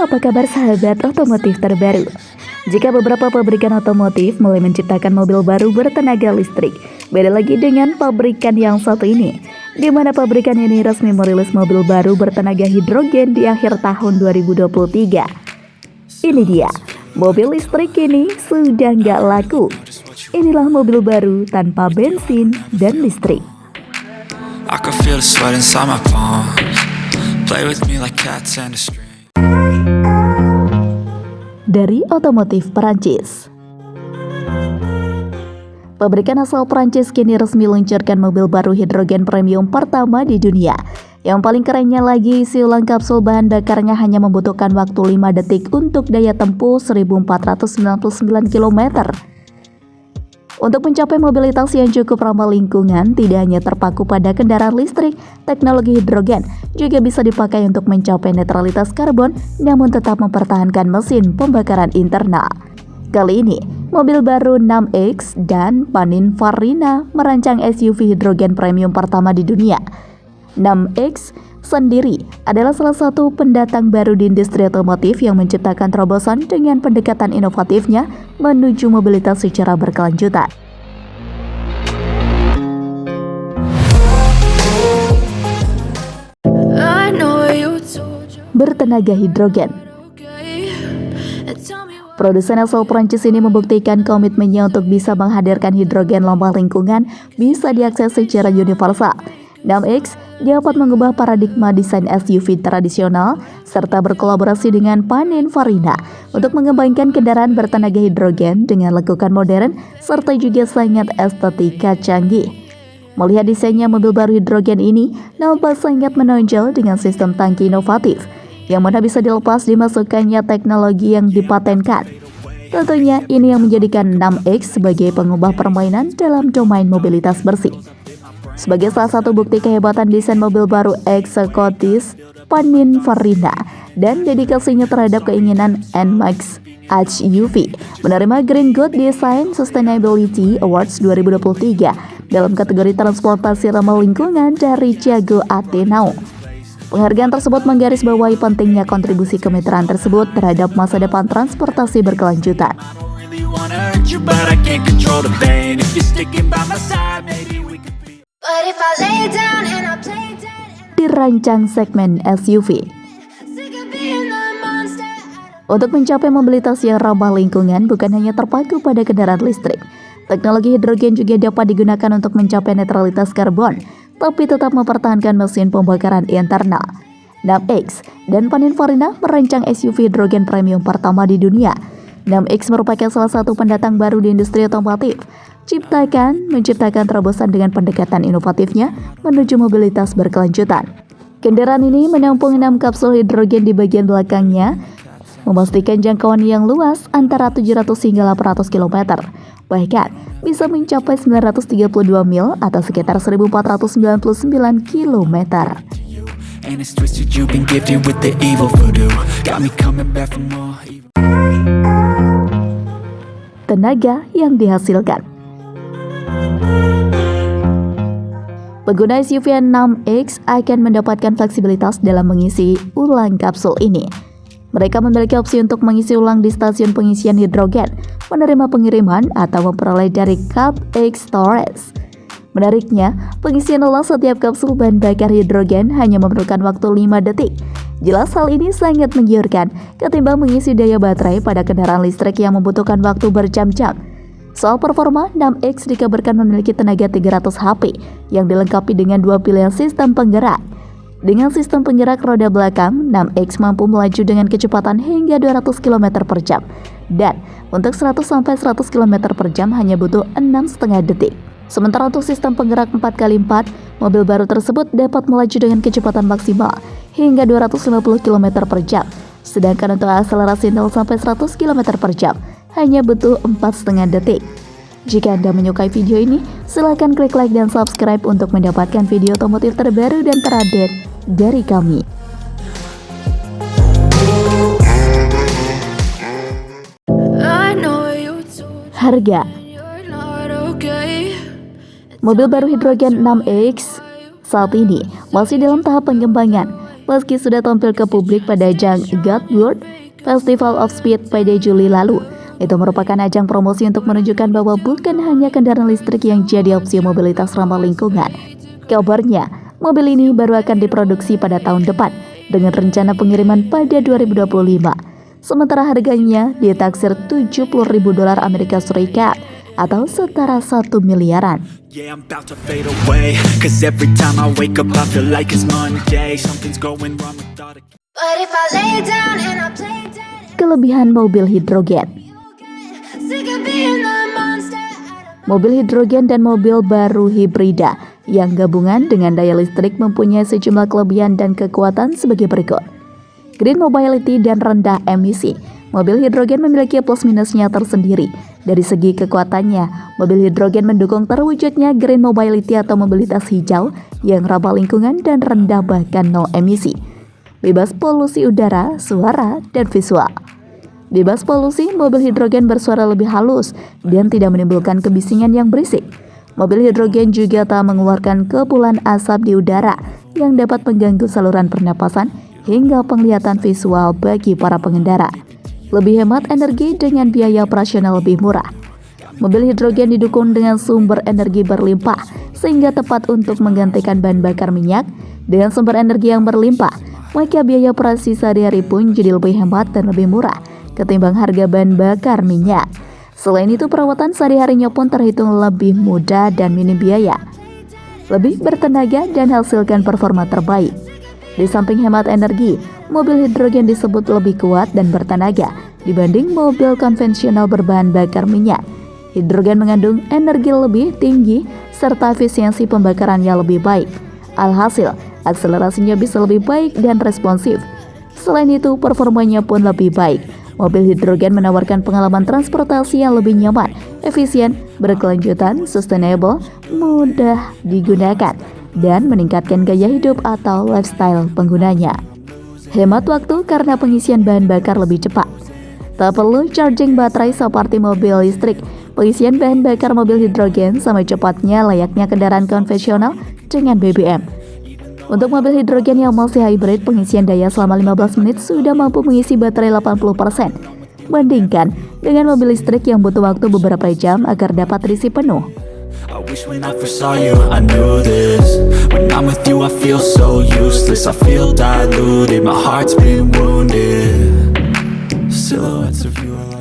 apa kabar sahabat otomotif terbaru? Jika beberapa pabrikan otomotif mulai menciptakan mobil baru bertenaga listrik, beda lagi dengan pabrikan yang satu ini, di mana pabrikan ini resmi merilis mobil baru bertenaga hidrogen di akhir tahun 2023. Ini dia, mobil listrik ini sudah nggak laku. Inilah mobil baru tanpa bensin dan listrik. I can feel the sweat inside my palms. Play with me like cats and a string. Dari otomotif Perancis. Pabrikan asal Perancis kini resmi luncurkan mobil baru hidrogen premium pertama di dunia. Yang paling kerennya lagi, isi ulang kapsul bahan bakarnya hanya membutuhkan waktu 5 detik untuk daya tempuh 1499 km. Untuk mencapai mobilitas yang cukup ramah lingkungan, tidak hanya terpaku pada kendaraan listrik, teknologi hidrogen juga bisa dipakai untuk mencapai netralitas karbon, namun tetap mempertahankan mesin pembakaran internal. Kali ini, mobil baru 6X dan Pininfarina merancang SUV hidrogen premium pertama di dunia. 6X sendiri adalah salah satu pendatang baru di industri otomotif yang menciptakan terobosan dengan pendekatan inovatifnya menuju mobilitas secara berkelanjutan. Bertenaga hidrogen. Produsen asal Prancis ini membuktikan komitmennya untuk bisa menghadirkan hidrogen ramah lingkungan bisa diakses secara universal. 6X dapat mengubah paradigma desain SUV tradisional serta berkolaborasi dengan Pininfarina untuk mengembangkan kendaraan bertenaga hidrogen dengan lekukan modern serta juga sangat estetika canggih. Melihat desainnya, mobil baru hidrogen ini nampak sangat menonjol dengan sistem tangki inovatif yang mana bisa dilepas dimasukkannya teknologi yang dipatenkan. Tentunya ini yang menjadikan 6X sebagai pengubah permainan dalam domain mobilitas bersih. Sebagai salah satu bukti kehebatan desain mobil baru eksotis Pininfarina dan dedikasinya terhadap keinginan NMAX HUV menerima Green Good Design Sustainability Awards 2023 dalam kategori transportasi ramah lingkungan dari Thiago Atenao. Penghargaan tersebut menggarisbawahi pentingnya kontribusi kemitraan tersebut terhadap masa depan transportasi berkelanjutan. Dirancang segmen SUV. Untuk mencapai mobilitas yang ramah lingkungan bukan hanya terpaku pada kendaraan listrik. Teknologi hidrogen juga dapat digunakan untuk mencapai netralitas karbon, tapi tetap mempertahankan mesin pembakaran internal. 6X dan Pininfarina merancang SUV hidrogen premium pertama di dunia. 6X merupakan salah satu pendatang baru di industri otomotif. Menciptakan terobosan dengan pendekatan inovatifnya menuju mobilitas berkelanjutan. Kendaraan ini menampung 6 kapsul hidrogen di bagian belakangnya, memastikan jangkauan yang luas antara 700 hingga 800 km. Bahkan bisa mencapai 932 mil atau sekitar 1499 km. Tenaga yang dihasilkan. Pengguna SUV 6X akan mendapatkan fleksibilitas dalam mengisi ulang kapsul ini. Mereka memiliki opsi untuk mengisi ulang di stasiun pengisian hidrogen, menerima pengiriman, atau memperoleh dari CapX Storage. Menariknya, pengisian ulang setiap kapsul bahan bakar hidrogen hanya memerlukan waktu 5 detik. Jelas hal ini sangat menggiurkan ketimbang mengisi daya baterai pada kendaraan listrik yang membutuhkan waktu berjam-jam. Soal performa, 6X dikabarkan memiliki tenaga 300 HP yang dilengkapi dengan 2 pilihan sistem penggerak. Dengan sistem penggerak roda belakang, 6X mampu melaju dengan kecepatan hingga 200 km per jam. Dan untuk 100-100 km per jam hanya butuh 6,5 detik. Sementara untuk sistem penggerak 4x4, mobil baru tersebut dapat melaju dengan kecepatan maksimal hingga 250 km per jam. Sedangkan untuk akselerasi 0-100 km per jam hanya butuh 4,5 detik. Jika Anda menyukai video ini, silakan klik like dan subscribe untuk mendapatkan video otomotif terbaru dan terupdate dari kami. Harga. Mobil baru hidrogen 6X saat ini masih dalam tahap pengembangan. Meski sudah tampil ke publik pada ajang Goodwood Festival of Speed pada Juli lalu, itu merupakan ajang promosi untuk menunjukkan bahwa bukan hanya kendaraan listrik yang jadi opsi mobilitas ramah lingkungan. Kabarnya, mobil ini baru akan diproduksi pada tahun depan dengan rencana pengiriman pada 2025. Sementara harganya ditaksir $70.000 Amerika Serikat atau setara 1 miliaran. Yeah, I'm about to fade away, 'cause every time I wake up I feel like it's Monday. Something's going wrong with all the... But if I lay down and I play dead, Kelebihan mobil hidrogen. sick of being the monster. Mobil hidrogen dan mobil baru hibrida yang gabungan dengan daya listrik mempunyai sejumlah kelebihan dan kekuatan sebagai berikut. Green mobility dan rendah emisi. Mobil hidrogen memiliki plus minusnya tersendiri. Dari segi kekuatannya, mobil hidrogen mendukung terwujudnya green mobility atau mobilitas hijau yang ramah lingkungan dan rendah bahkan nol emisi. Bebas polusi udara, suara, dan visual. Bebas polusi, mobil hidrogen bersuara lebih halus dan tidak menimbulkan kebisingan yang berisik. Mobil hidrogen juga tak mengeluarkan kepulan asap di udara yang dapat mengganggu saluran pernapasan hingga penglihatan visual bagi para pengendara. Lebih hemat energi dengan biaya operasional lebih murah. Mobil hidrogen didukung dengan sumber energi berlimpah sehingga tepat untuk menggantikan bahan bakar minyak. Dengan sumber energi yang berlimpah, maka biaya operasi sehari-hari pun jadi lebih hemat dan lebih murah ketimbang harga bahan bakar minyak. Selain itu, perawatan sehari-harinya pun terhitung lebih mudah dan minim biaya. Lebih bertenaga dan hasilkan performa terbaik. Di samping hemat energi, mobil hidrogen disebut lebih kuat dan bertenaga dibanding mobil konvensional berbahan bakar minyak. Hidrogen mengandung energi lebih tinggi serta efisiensi pembakarannya lebih baik. Alhasil, akselerasinya bisa lebih baik dan responsif. Selain itu, performanya pun lebih baik. Mobil hidrogen menawarkan pengalaman transportasi yang lebih nyaman, efisien, berkelanjutan, sustainable, mudah digunakan, dan meningkatkan gaya hidup atau lifestyle penggunanya. Hemat waktu karena pengisian bahan bakar lebih cepat. Tak perlu charging baterai seperti mobil listrik. Pengisian bahan bakar mobil hidrogen sama cepatnya layaknya kendaraan konvensional dengan BBM. Untuk mobil hidrogen yang masih hybrid, pengisian daya selama 15 menit sudah mampu mengisi baterai 80%. Bandingkan dengan mobil listrik yang butuh waktu beberapa jam agar dapat terisi penuh. I wish when I first saw you, I knew this. When I'm with you, I feel so useless. I feel diluted, my heart's been wounded. Silhouettes of you are